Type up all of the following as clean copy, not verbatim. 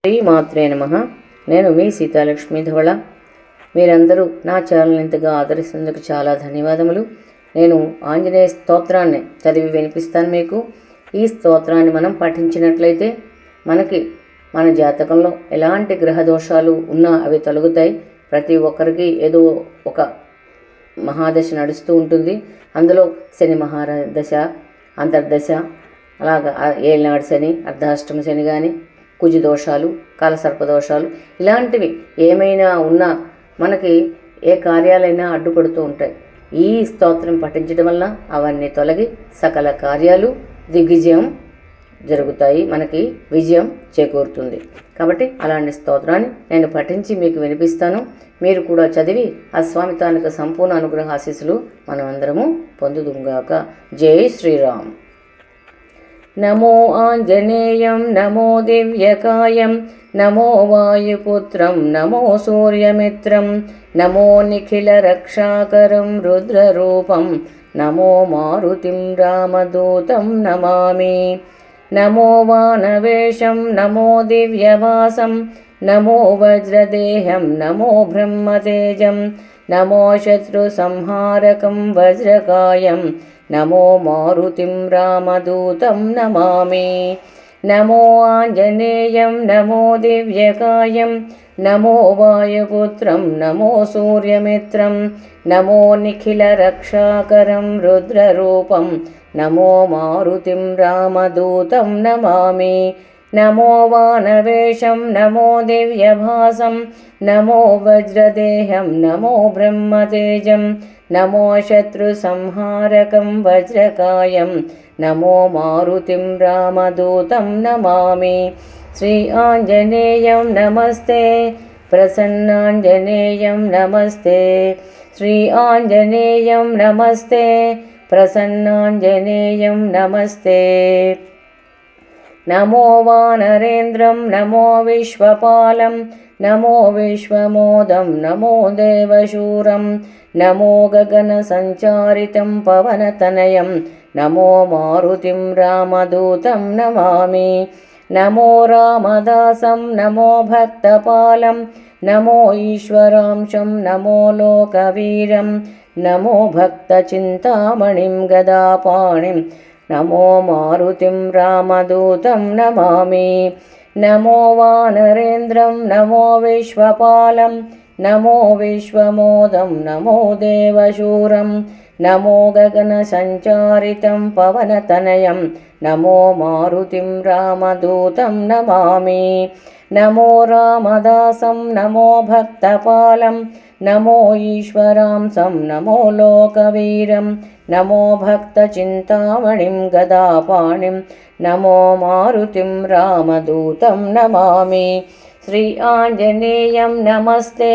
శ్రీమాత్రే నమః. నేను మీ సీతాలక్ష్మి ధవళ. మీరందరూ నా ఛానల్ ఇంతగా ఆదరిస్తున్నందుకు చాలా ధన్యవాదములు. నేను ఆంజనేయ స్తోత్రాన్ని చదివి వినిపిస్తాను మీకు. ఈ స్తోత్రాన్ని మనం పఠించినట్లయితే మనకి మన జాతకంలో ఎలాంటి గ్రహ దోషాలు ఉన్నా అవి తొలగుతాయి. ప్రతి ఒక్కరికి ఏదో ఒక మహాదశ నడుస్తూ ఉంటుంది. అందులో శని మహాదశ, అంతర్దశ, అలాగా ఏళ్ళనాడు శని, అర్ధాష్టమ శని కానీ, కుజి దోషాలు, కాలసర్ప దోషాలు, ఇలాంటివి ఏమైనా ఉన్నా మనకి ఏ కార్యాలైనా అడ్డుపడుతూ ఉంటాయి. ఈ స్తోత్రం పఠించడం వల్ల అవన్నీ తొలగి సకల కార్యాలు దిగ్విజయం జరుగుతాయి, మనకి విజయం చేకూరుతుంది. కాబట్టి అలాంటి స్తోత్రాన్ని నేను పఠించి మీకు వినిపిస్తాను. మీరు కూడా చదివి ఆ స్వామి తాలూకా సంపూర్ణ అనుగ్రహ ఆశీస్సులు మనం అందరము పొందుదుగాక. జై శ్రీరామ్. నమో ఆంజనేయం నమో దివ్యకాయం నమో వాయుపుత్రం నమో సూర్యమిత్రం నమో నిఖిల రక్షాకరం రుద్రరూపం నమో మారుతిం రామదూతం నమామి. నమో వానవేశం నమో దివ్యవాసం నమో వజ్రదేహం నమో బ్రహ్మతేజం నమో శత్రు సంహారకం వజ్రకాయం నమో మారుతిం రామదూతం నమామి. నమో ఆంజనేయం నమో దివ్యకాయం నమో వాయుపుత్రం నమో సూర్యమిత్రం నమో నిఖిల రక్షాకరం రుద్రరూపం నమో మారుతిం రామదూతం నమామి. నమో వానవేశం నమో దివ్యభాసం నమో వజ్రదేహం నమో బ్రహ్మతేజం నమో శత్రు సంహారకం వజ్రకాయం నమో మారుతిం రామదూతం నమామి. శ్రీ ఆంజనేయం నమస్తే ప్రసన్నాంజనేయం నమస్తే. శ్రీ ఆంజనేయం నమస్తే ప్రసన్నాంజనేయం నమస్తే. నమో వానరేంద్రం నమో విశ్వపాలం నమో విశ్వమోదం నమో దేవశూరం నమో గగన సంచారితం పవనతనయం నమో మారుతిం రామదూతం నమామి. నమో రామదాసం నమో భక్తపాలం నమో ఈశ్వరాంశం నమో లోకవీరం నమో భక్తచింతామణిం గదాపాణిం నమో మారుతిం రామదూతం నమామి. నమో వానరేంద్రం నమో విశ్వపాలం నమో విశ్వమోదం నమో దేవశూరం నమో గగన సంచారితం పవనతనయం నమో మారుతిం రామదూతం నమామి. నమో రామదాసం నమో భక్తపాలం నమో ఈశ్వరాంశం నమో లోకవీరం నమో భక్తచింతామణిం గదాపాణిం నమో మారుతిం రామదూతం నమామి. శ్రీ ఆంజనేయం నమస్తే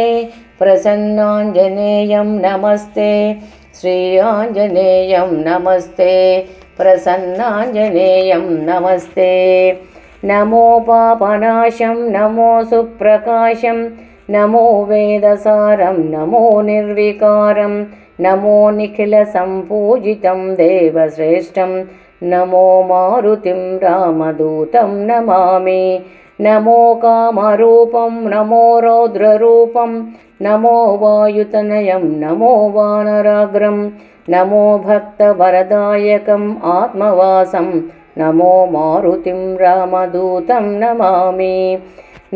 ప్రసన్నాంజనేయం నమస్తే. శ్రీ ఆంజనేయం నమస్తే ప్రసన్నాంజనేయం నమస్తే. నమో పాపనాశం నమో సుప్రకాశం నమో వేదసారం నమో నిర్వికారం నమో నిఖిల సంపూజితం దేవశ్రేష్టం నమో మారుతిం రామదూతం నమామి. నమో కామరూపం నమో రౌద్రరూపం నమో వాయుతనయం నమో వానరాగ్రం నమో భక్తవరదాయకం ఆత్మవాసం నమో మారుతిం రామదూతం నమామి.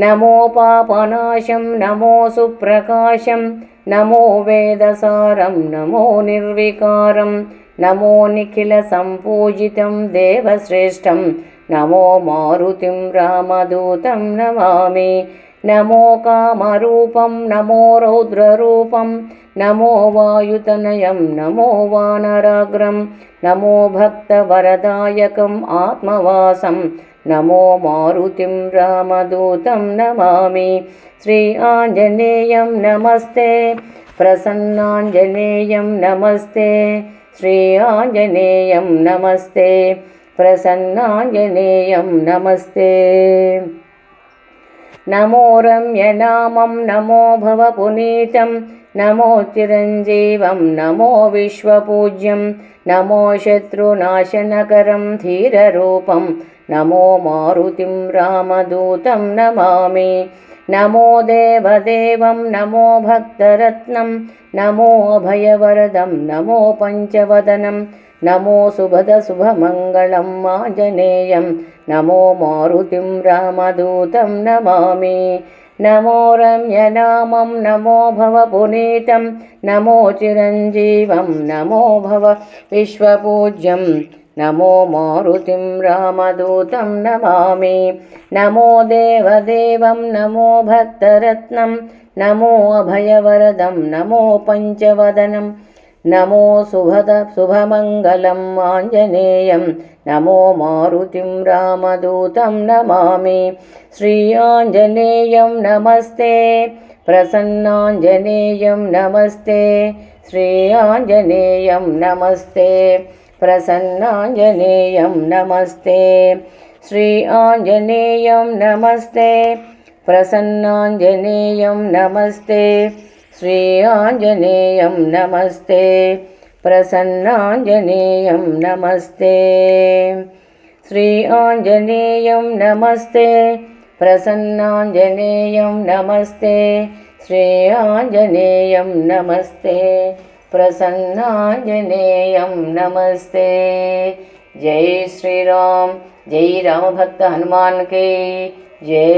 నమో పాపనాశం నమో సుప్రకాశం నమో వేదసారం నమో నిర్వికారం నమో నిఖిల సంపూజితం దేవశ్రేష్టం నమో మారుతిం రామదూతం నమామి. నమో కామరూపం నమో రౌద్రరూపం నమో వాయుతనయం నమో వానరాగ్రం నమో భక్తవరదాయకం ఆత్మవాసం నమో మారుతిం రామదూతం నమామి. శ్రీ ఆంజనేయం నమస్తే ప్రసన్నాంజనేయం నమస్తే. శ్రీ ఆంజనేయం నమస్తే ప్రసన్నాంజనేయం నమస్తే. నమో రమ్యనామం నమో భవపునీతం నమో చిరంజీవం నమో విశ్వపూజ్యం నమో శత్రునాశనకరం ధీరరూపం నమో మారుతిం రామదూతం నమామి. నమో దేవదేవం నమో భక్తరత్నం నమో అభయవరదం నమో పంచవదనం నమో శుభమంగళం ఆంజనేయం నమో మారుతిం రామదూతం నమామి. నమో రమ్యనామం నమో భవపునీతం నమో చిరంజీవం నమో భవ విశ్వపూజ్యం నమో మారుతిం రామదూతం నమామి. నమో దేవదేవం నమో భక్తరత్నం నమో అభయవరదం నమో పంచవదనం నమో శుభమంగళం ఆంజనేయం నమో మారుతిం రామదూతం నమామి. శ్రీ ఆంజనేయం నమస్తే ప్రసన్నాంజనేయం నమస్తే. శ్రీ ఆంజనేయం నమస్తే ప్రసన్నాంజనేయం నమస్తే. శ్రీ ఆంజనేయం నమస్తే ప్రసన్నాంజనేయం నమస్తే. శ్రీ ఆంజనేయం నమస్తే ప్రసన్నాంజనేయం నమస్తే. శ్రీ ఆంజనేయం నమస్తే ప్రసన్నాంజనేయం నమస్తే. శ్రీ ఆంజనేయం నమస్తే ప్రసన్నాంజనేయం నమస్తే. జై శ్రీరామ్. జై రామభక్త హనుమాన్ కి జై.